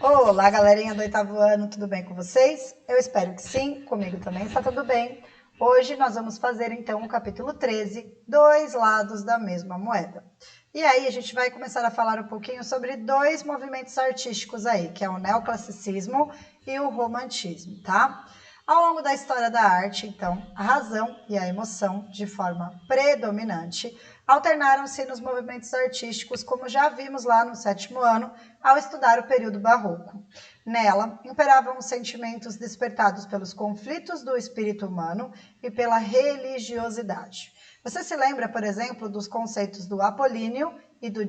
Olá, galerinha do oitavo ano, tudo bem com vocês? Eu espero que sim, comigo também está tudo bem. Hoje nós vamos fazer então o capítulo 13, dois lados da mesma moeda. E aí a gente vai começar a falar um pouquinho sobre dois movimentos artísticos aí, que é o neoclassicismo e o romantismo, tá? Ao longo da história da arte, então, a razão e a emoção, de forma predominante, alternaram-se nos movimentos artísticos, como já vimos lá no sétimo ano, ao estudar o período barroco. Nela, imperavam os sentimentos despertados pelos conflitos do espírito humano e pela religiosidade. Você se lembra, por exemplo, dos conceitos do apolíneo e do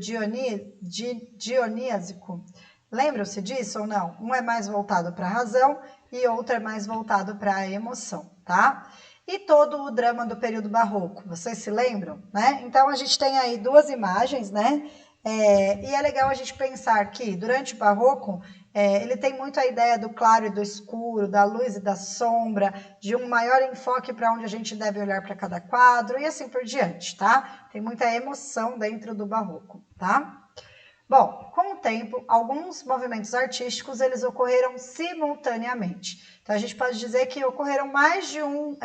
dionísico? Lembram-se disso ou não? Um é mais voltado para a razão e outro é mais voltado para a emoção, tá? E todo o drama do período barroco, vocês se lembram, né? Então a gente tem aí duas imagens, né? E é legal a gente pensar que durante o barroco ele tem muito a ideia do claro e do escuro, da luz e da sombra, de um maior enfoque para onde a gente deve olhar para cada quadro e assim por diante, tá? Tem muita emoção dentro do barroco, tá? Bom, com o tempo, alguns movimentos artísticos eles ocorreram simultaneamente. Então a gente pode dizer que ocorreram mais de um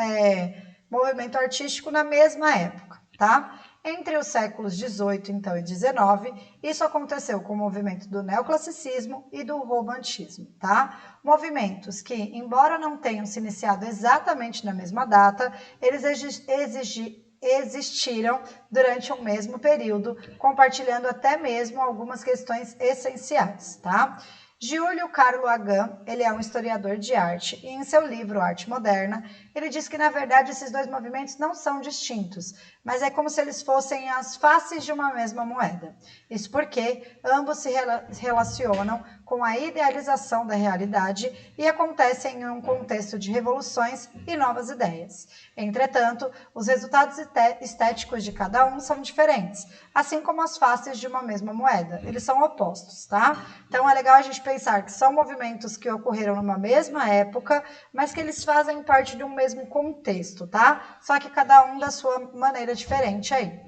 movimento artístico na mesma época, tá? Entre os séculos 18 então, e 19, isso aconteceu com o movimento do neoclassicismo e do romantismo, tá? Movimentos que, embora não tenham se iniciado exatamente na mesma data, eles existiram durante um mesmo período, compartilhando até mesmo algumas questões essenciais, tá? Giulio Carlo Agan, ele é um historiador de arte e em seu livro Arte Moderna, ele diz que na verdade esses dois movimentos não são distintos, mas é como se eles fossem as faces de uma mesma moeda. Isso porque ambos se relacionam com a idealização da realidade e acontecem em um contexto de revoluções e novas ideias. Entretanto, os resultados estéticos de cada um são diferentes, assim como as faces de uma mesma moeda. Eles são opostos, tá? Então é legal a gente pensar que são movimentos que ocorreram numa mesma época, mas que eles fazem parte de um mesmo contexto, tá? Só que cada um da sua maneira diferente aí.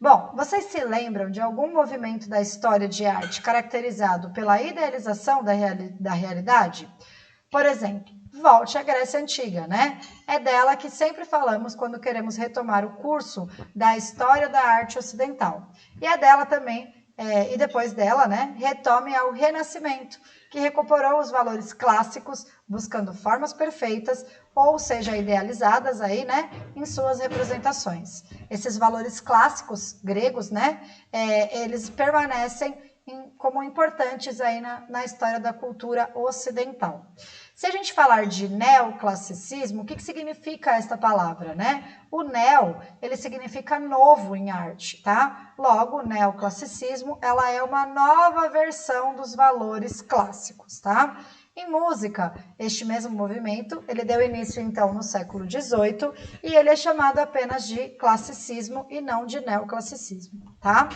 Bom, vocês se lembram de algum movimento da história de arte caracterizado pela idealização da realidade? Por exemplo, volte à Grécia Antiga, né? É dela que sempre falamos quando queremos retomar o curso da história da arte ocidental. E é dela também, e depois dela, né, retome ao Renascimento, que recuperou os valores clássicos, buscando formas perfeitas, ou seja, idealizadas aí, né, em suas representações. Esses valores clássicos gregos, né, eles permanecem como importantes aí na história da cultura ocidental. Se a gente falar de neoclassicismo, o que significa esta palavra, né? O neo, ele significa novo em arte, tá? Logo, o neoclassicismo, ela é uma nova versão dos valores clássicos, tá? Em música, este mesmo movimento, ele deu início então no século XVIII e ele é chamado apenas de classicismo e não de neoclassicismo, tá?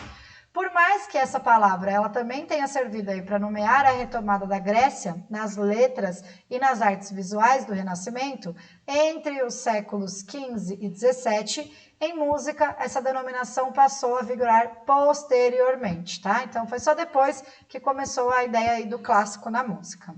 Por mais que essa palavra ela também tenha servido aí para nomear a retomada da Grécia nas letras e nas artes visuais do Renascimento, entre os séculos XV e XVII, em música, essa denominação passou a vigorar posteriormente, tá? Então, foi só depois que começou a ideia aí do clássico na música.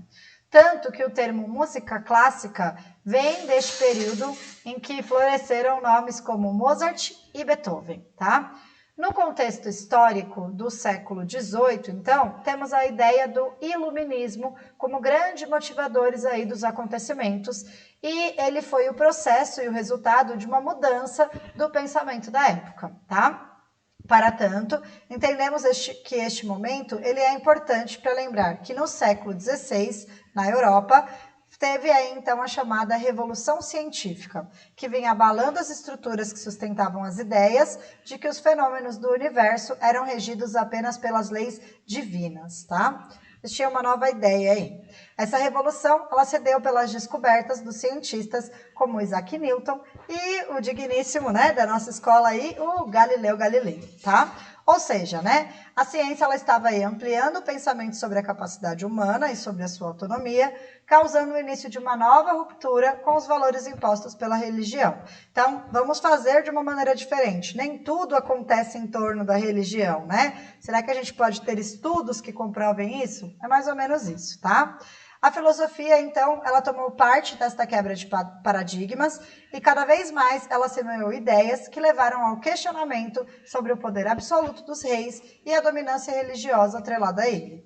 Tanto que o termo música clássica vem deste período em que floresceram nomes como Mozart e Beethoven, tá? No contexto histórico do século XVIII, então, temos a ideia do iluminismo como grande motivadores aí dos acontecimentos e ele foi o processo e o resultado de uma mudança do pensamento da época, tá? Para tanto, entendemos que este momento ele é importante para lembrar que no século XVI, na Europa, teve aí então a chamada Revolução Científica, que vinha abalando as estruturas que sustentavam as ideias de que os fenômenos do universo eram regidos apenas pelas leis divinas, tá? Existia uma nova ideia aí. Essa revolução, ela se deu pelas descobertas dos cientistas como Isaac Newton e o digníssimo, né, da nossa escola aí, o Galileu Galilei, tá? Ou seja, né, a ciência ela estava aí ampliando o pensamento sobre a capacidade humana e sobre a sua autonomia, causando o início de uma nova ruptura com os valores impostos pela religião. Então, vamos fazer de uma maneira diferente. Nem tudo acontece em torno da religião, né? Será que a gente pode ter estudos que comprovem isso? É mais ou menos isso, tá? A filosofia, então, ela tomou parte desta quebra de paradigmas e cada vez mais ela semeou ideias que levaram ao questionamento sobre o poder absoluto dos reis e a dominância religiosa atrelada a ele.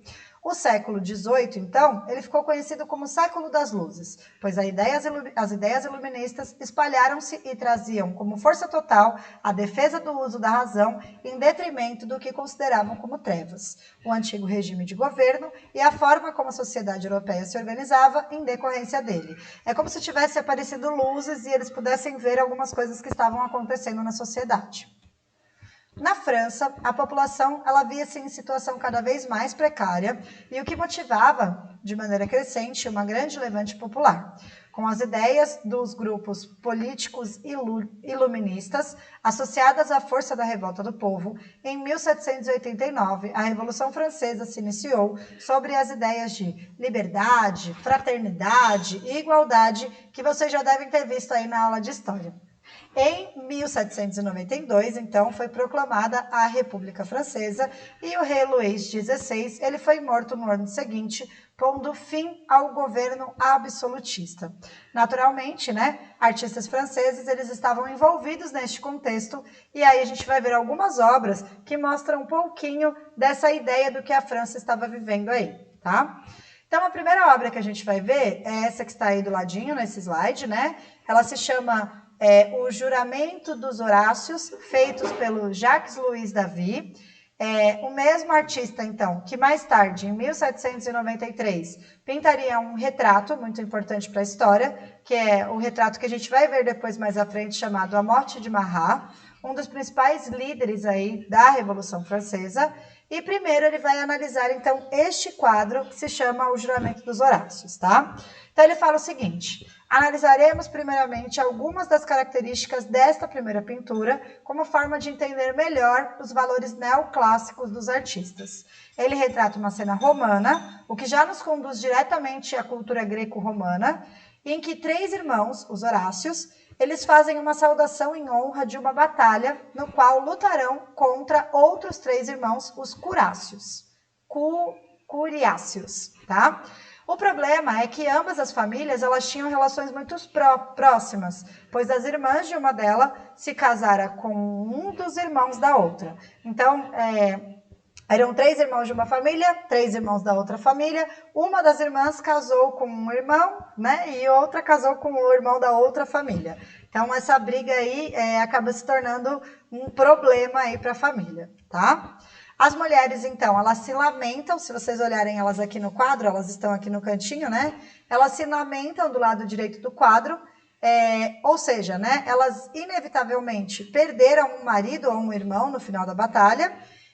O século XVIII, então, ele ficou conhecido como século das luzes, pois as ideias iluministas espalharam-se e traziam como força total a defesa do uso da razão em detrimento do que consideravam como trevas, o antigo regime de governo e a forma como a sociedade europeia se organizava em decorrência dele. É como se tivesse aparecido luzes e eles pudessem ver algumas coisas que estavam acontecendo na sociedade. Na França, a população ela via-se em situação cada vez mais precária e o que motivava, de maneira crescente, uma grande levante popular. Com as ideias dos grupos políticos iluministas associadas à força da revolta do povo, em 1789, a Revolução Francesa se iniciou sobre as ideias de liberdade, fraternidade e igualdade que vocês já devem ter visto aí na aula de História. Em 1792, então, foi proclamada a República Francesa e o rei Luís XVI ele foi morto no ano seguinte, pondo fim ao governo absolutista. Naturalmente, né, artistas franceses eles estavam envolvidos neste contexto e aí a gente vai ver algumas obras que mostram um pouquinho dessa ideia do que a França estava vivendo aí, tá? Então, a primeira obra que a gente vai ver é essa que está aí do ladinho, nesse slide, né? Ela se chama O Juramento dos Horácios, feitos pelo Jacques-Louis David. O mesmo artista, então, que mais tarde, em 1793, pintaria um retrato muito importante para a história, que é o retrato que a gente vai ver depois mais à frente, chamado A Morte de Marat, um dos principais líderes aí da Revolução Francesa. E primeiro ele vai analisar, então, este quadro que se chama O Juramento dos Horácios, tá? Então ele fala o seguinte: analisaremos primeiramente algumas das características desta primeira pintura como forma de entender melhor os valores neoclássicos dos artistas. Ele retrata uma cena romana, o que já nos conduz diretamente à cultura greco-romana, em que três irmãos, os Horácios, eles fazem uma saudação em honra de uma batalha no qual lutarão contra outros três irmãos, os Curácios. Curiáceos, tá? O problema é que ambas as famílias elas tinham relações muito próximas, pois as irmãs de uma delas se casara com um dos irmãos da outra. Então, eram três irmãos de uma família, três irmãos da outra família. Uma das irmãs casou com um irmão, né? E outra casou com o irmão da outra família. Então, essa briga aí acaba se tornando um problema aí para a família, tá? As mulheres, então, elas se lamentam, se vocês olharem elas aqui no quadro, elas estão aqui no cantinho, né? Elas se lamentam do lado direito do quadro, ou seja, né? Elas inevitavelmente perderam um marido ou um irmão no final da batalha.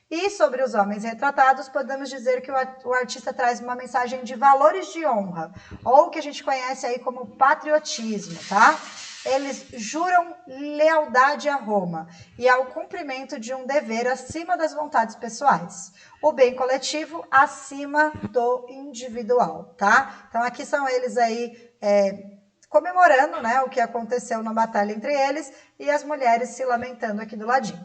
E sobre os homens retratados, podemos dizer que o artista traz uma mensagem de valores de honra, ou o que a gente conhece aí como patriotismo, tá? Eles juram lealdade a Roma e ao cumprimento de um dever acima das vontades pessoais. O bem coletivo acima do individual, tá? Então, aqui são eles aí comemorando, né, o que aconteceu na batalha entre eles e as mulheres se lamentando aqui do ladinho.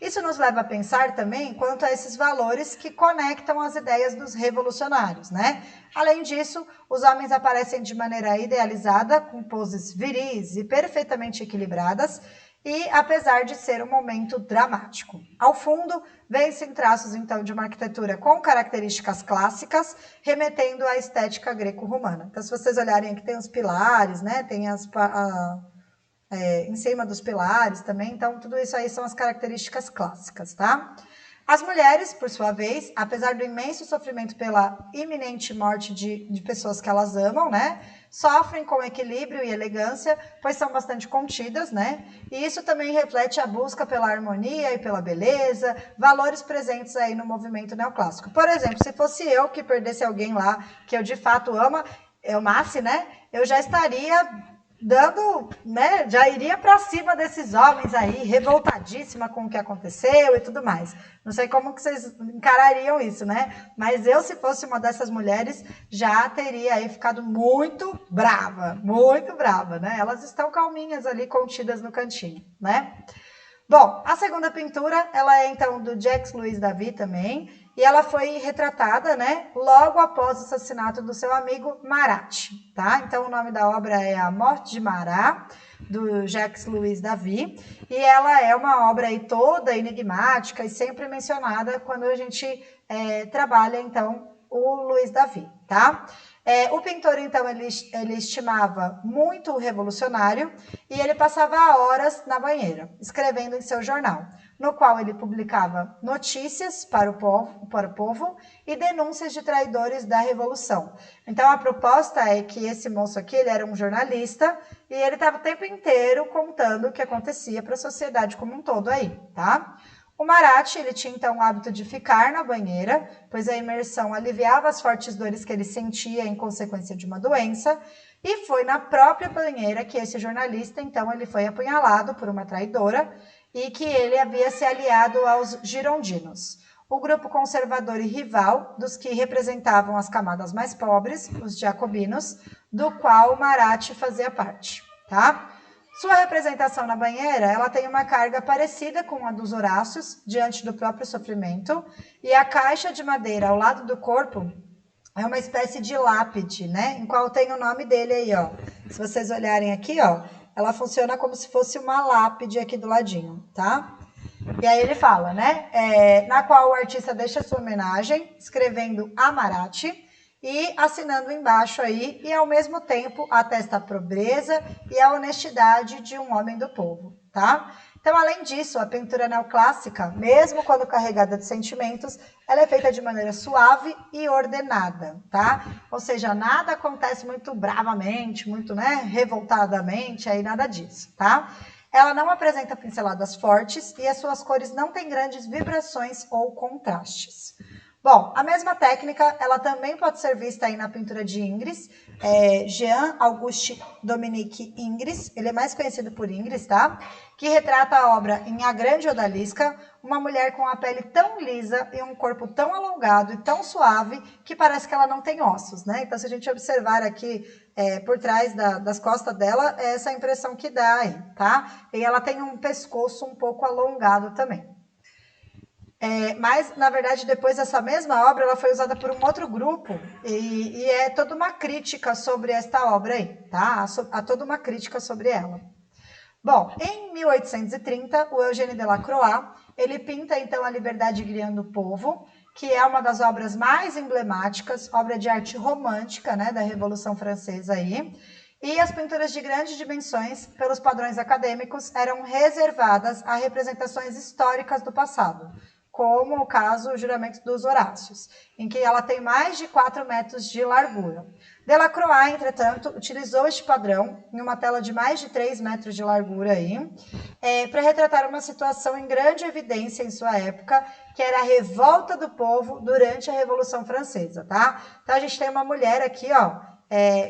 Isso nos leva a pensar também quanto a esses valores que conectam as ideias dos revolucionários, né? Além disso, os homens aparecem de maneira idealizada, com poses viris e perfeitamente equilibradas, e apesar de ser um momento dramático. Ao fundo, vêm-se traços, então, de uma arquitetura com características clássicas, remetendo à estética greco-romana. Então, se vocês olharem aqui, tem os pilares, né? Tem em cima dos pilares também, então tudo isso aí são as características clássicas, tá? As mulheres, por sua vez, apesar do imenso sofrimento pela iminente morte de pessoas que elas amam, né? Sofrem com equilíbrio e elegância, pois são bastante contidas, né? E isso também reflete a busca pela harmonia e pela beleza, valores presentes aí no movimento neoclássico. Por exemplo, se fosse eu que perdesse alguém lá que eu de fato amasse, né? Eu já estaria dando, né, já iria para cima desses homens aí, revoltadíssima com o que aconteceu e tudo mais. Não sei como que vocês encarariam isso, né? Mas eu, se fosse uma dessas mulheres, já teria aí ficado muito brava, né? Elas estão calminhas ali, contidas no cantinho, né? Bom, a segunda pintura, ela é então do Jacques Louis David também, e ela foi retratada, né, logo após o assassinato do seu amigo Marat, tá? Então o nome da obra é A Morte de Marat, do Jacques Louis David, e ela é uma obra aí toda enigmática e sempre mencionada quando a gente trabalha, então, o Louis David, tá? O pintor, então, ele estimava muito o revolucionário e ele passava horas na banheira, escrevendo em seu jornal, no qual ele publicava notícias para o povo e denúncias de traidores da revolução. Então, a proposta é que esse moço aqui, ele era um jornalista e ele estava o tempo inteiro contando o que acontecia para a sociedade como um todo aí, tá? O Marat, ele tinha então o hábito de ficar na banheira, pois a imersão aliviava as fortes dores que ele sentia em consequência de uma doença, e foi na própria banheira que esse jornalista, então, ele foi apunhalado por uma traidora e que ele havia se aliado aos girondinos, o grupo conservador e rival dos que representavam as camadas mais pobres, os jacobinos, do qual Marat fazia parte, tá? Sua representação na banheira, ela tem uma carga parecida com a dos Horácios, diante do próprio sofrimento, e a caixa de madeira ao lado do corpo é uma espécie de lápide, né? Em qual tem o nome dele aí, ó. Se vocês olharem aqui, ó, ela funciona como se fosse uma lápide aqui do ladinho, tá? E aí ele fala, né? Na qual o artista deixa sua homenagem, escrevendo Amarate, e assinando embaixo aí, e ao mesmo tempo atesta a pobreza e a honestidade de um homem do povo, tá? Então, além disso, a pintura neoclássica, mesmo quando carregada de sentimentos, ela é feita de maneira suave e ordenada, tá? Ou seja, nada acontece muito bravamente, muito, né, revoltadamente, aí nada disso, tá? Ela não apresenta pinceladas fortes e as suas cores não têm grandes vibrações ou contrastes. Bom, a mesma técnica, ela também pode ser vista aí na pintura de Ingres, Jean-Auguste Dominique Ingres, ele é mais conhecido por Ingres, tá? Que retrata a obra em A Grande Odalisca, uma mulher com a pele tão lisa e um corpo tão alongado e tão suave que parece que ela não tem ossos, né? Então, se a gente observar aqui por trás das costas dela, é essa impressão que dá aí, tá? E ela tem um pescoço um pouco alongado também. Mas, na verdade, depois dessa mesma obra, ela foi usada por um outro grupo e é toda uma crítica sobre esta obra aí, tá? Há toda uma crítica sobre ela. Bom, em 1830, o Eugène Delacroix, ele pinta, então, A Liberdade Guiando o Povo, que é uma das obras mais emblemáticas, obra de arte romântica, né, da Revolução Francesa aí. E as pinturas de grandes dimensões, pelos padrões acadêmicos, eram reservadas a representações históricas do passado, como o caso o Juramento dos Horácios, em que ela tem mais de 4 metros de largura. Delacroix, entretanto, utilizou este padrão em uma tela de mais de 3 metros de largura para retratar uma situação em grande evidência em sua época, que era a revolta do povo durante a Revolução Francesa, tá? Então a gente tem uma mulher aqui, ó,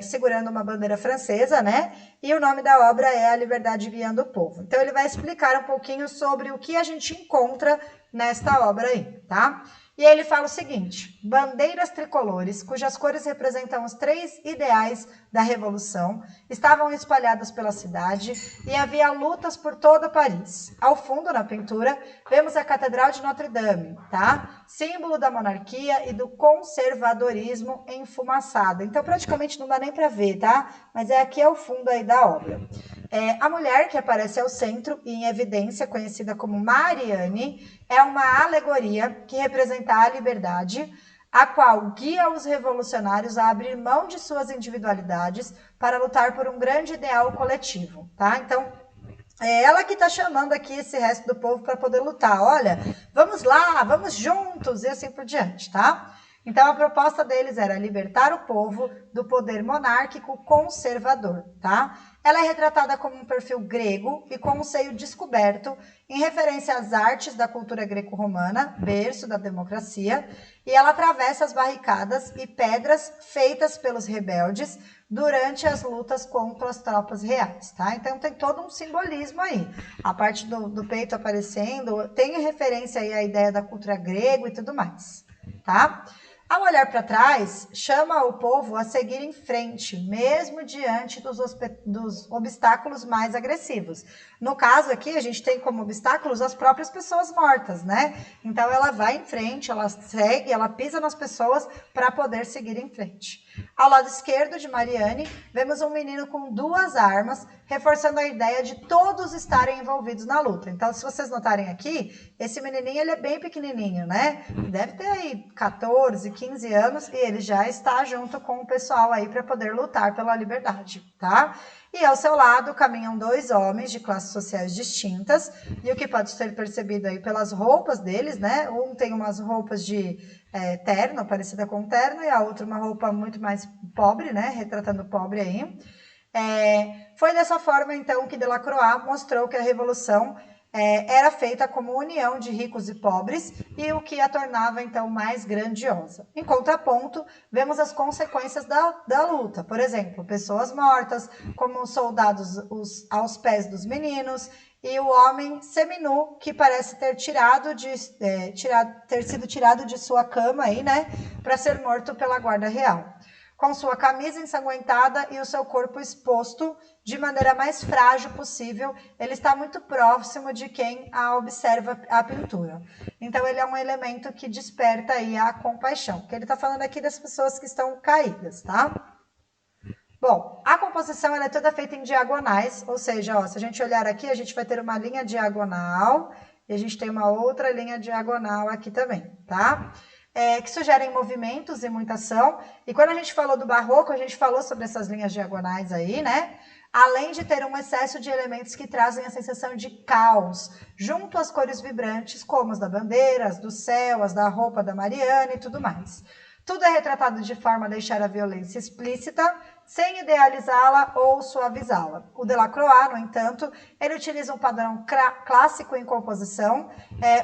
segurando uma bandeira francesa, né? E o nome da obra é A Liberdade Guiando o Povo. Então ele vai explicar um pouquinho sobre o que a gente encontra nesta obra aí, tá? E ele fala o seguinte: bandeiras tricolores, cujas cores representam os 3 ideais da Revolução, estavam espalhadas pela cidade e havia lutas por todo Paris. Ao fundo, na pintura, vemos a Catedral de Notre-Dame, tá? Símbolo da monarquia e do conservadorismo enfumaçada. Então, praticamente não dá nem para ver, tá? Mas aqui é o fundo aí da obra. A mulher que aparece ao centro e em evidência, conhecida como Marianne, é uma alegoria que representa a liberdade, a qual guia os revolucionários a abrir mão de suas individualidades para lutar por um grande ideal coletivo, tá? Então, é ela que está chamando aqui esse resto do povo para poder lutar. Olha, vamos lá, vamos juntos e assim por diante, tá? Então, a proposta deles era libertar o povo do poder monárquico conservador, tá? Ela é retratada como um perfil grego e com um seio descoberto, em referência às artes da cultura greco-romana, berço da democracia, e ela atravessa as barricadas e pedras feitas pelos rebeldes durante as lutas contra as tropas reais, tá? Então tem todo um simbolismo aí. A parte do peito aparecendo, tem referência aí à ideia da cultura grega e tudo mais, tá? Ao olhar para trás, chama o povo a seguir em frente, mesmo diante dos obstáculos mais agressivos. No caso aqui, a gente tem como obstáculos as próprias pessoas mortas, né? Então ela vai em frente, ela segue, ela pisa nas pessoas para poder seguir em frente. Ao lado esquerdo de Mariane, vemos um menino com 2 armas, reforçando a ideia de todos estarem envolvidos na luta. Então, se vocês notarem aqui, esse menininho ele é bem pequenininho, né? Deve ter aí 14, 15 anos e ele já está junto com o pessoal aí para poder lutar pela liberdade, tá? E ao seu lado caminham 2 homens de classes sociais distintas, e o que pode ser percebido aí pelas roupas deles, né? Um tem umas roupas de terno, parecida com terno, e a outra uma roupa muito mais pobre, né? Retratando o pobre aí. Foi dessa forma, então, que Delacroix mostrou que a Revolução era feita como união de ricos e pobres, e o que a tornava, então, mais grandiosa. Em contraponto, vemos as consequências da luta. Por exemplo, pessoas mortas, como soldados aos pés dos meninos, e o homem seminu, que parece ter ter sido tirado de sua cama aí, né, para ser morto pela guarda real. Com sua camisa ensanguentada e o seu corpo exposto de maneira mais frágil possível, ele está muito próximo de quem observa a pintura. Então, ele é um elemento que desperta aí a compaixão, porque ele está falando aqui das pessoas que estão caídas, tá? Bom, a composição ela é toda feita em diagonais, ou seja, ó, se a gente olhar aqui, a gente vai ter uma linha diagonal e a gente tem uma outra linha diagonal aqui também, tá? Que sugerem movimentos e muita ação. E quando a gente falou do barroco, a gente falou sobre essas linhas diagonais aí, né? Além de ter um excesso de elementos que trazem a sensação de caos, junto às cores vibrantes, como as da bandeira, as do céu, as da roupa da Mariane e tudo mais. Tudo é retratado de forma a deixar a violência explícita, sem idealizá-la ou suavizá-la. O Delacroix, no entanto, ele utiliza um padrão clássico em composição,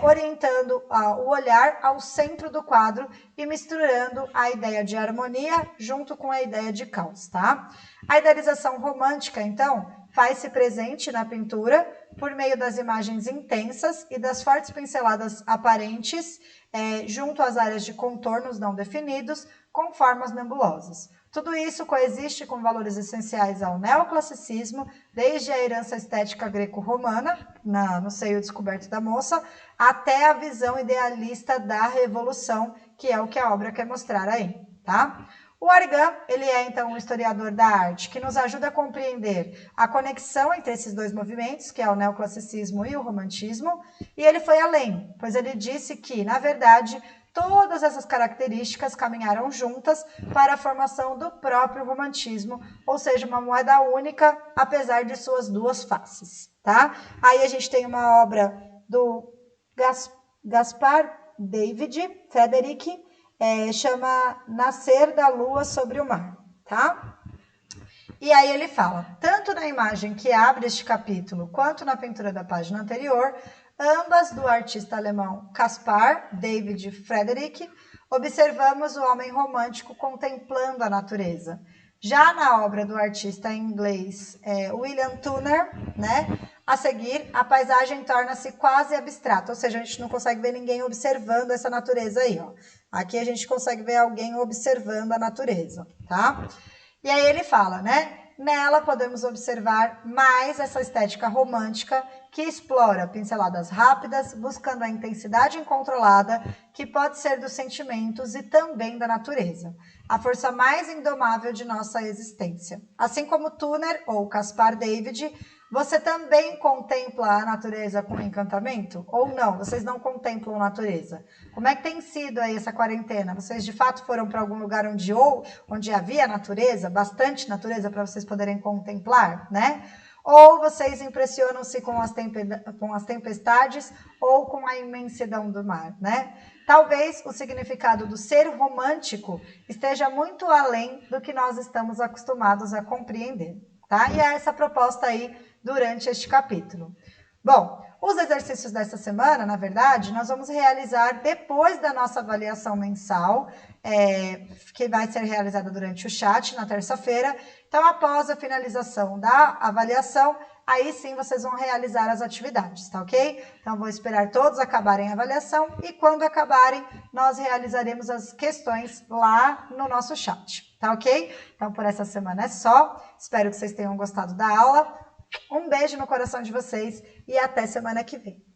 orientando o olhar ao centro do quadro e misturando a ideia de harmonia junto com a ideia de caos, tá? A idealização romântica, então, faz-se presente na pintura por meio das imagens intensas e das fortes pinceladas aparentes, junto às áreas de contornos não definidos, com formas nebulosas. Tudo isso coexiste com valores essenciais ao neoclassicismo, desde a herança estética greco-romana, no seio descoberto da moça, até a visão idealista da revolução, que é o que a obra quer mostrar aí, tá? O Argan, ele é então um historiador da arte que nos ajuda a compreender a conexão entre esses 2 movimentos, que é o neoclassicismo e o romantismo, e ele foi além, pois ele disse que, na verdade, todas essas características caminharam juntas para a formação do próprio romantismo, ou seja, uma moeda única, apesar de suas 2 faces, tá? Aí a gente tem uma obra do Gaspard David Frederick, chama Nascer da Lua sobre o Mar, tá? E aí ele fala, tanto na imagem que abre este capítulo, quanto na pintura da página anterior, ambas do artista alemão Caspar David Friedrich, observamos o homem romântico contemplando a natureza. Já na obra do artista inglês William Turner, né, a seguir, a paisagem torna-se quase abstrata, ou seja, a gente não consegue ver ninguém observando essa natureza aí, ó. Aqui a gente consegue ver alguém observando a natureza, tá? E aí ele fala, né? Nela podemos observar mais essa estética romântica que explora pinceladas rápidas, buscando a intensidade incontrolada que pode ser dos sentimentos e também da natureza, a força mais indomável de nossa existência. Assim como Turner ou Caspar David, você também contempla a natureza com encantamento? Ou não? Vocês não contemplam a natureza? Como é que tem sido aí essa quarentena? Vocês de fato foram para algum lugar onde havia natureza, bastante natureza para vocês poderem contemplar, né? Ou vocês impressionam-se com as tempestades ou com a imensidão do mar, né? Talvez o significado do ser romântico esteja muito além do que nós estamos acostumados a compreender, tá? E é essa proposta aí durante este capítulo. Bom, Os exercícios dessa semana, na verdade, nós vamos realizar depois da nossa avaliação mensal, que vai ser realizada durante o chat na terça-feira. Então, após a finalização da avaliação, aí sim vocês vão realizar as atividades, tá ok? Então, vou esperar todos acabarem a avaliação e quando acabarem, nós realizaremos as questões lá no nosso chat, tá ok? Então, por essa semana é só. Espero que vocês tenham gostado da aula. Um beijo no coração de vocês e até semana que vem.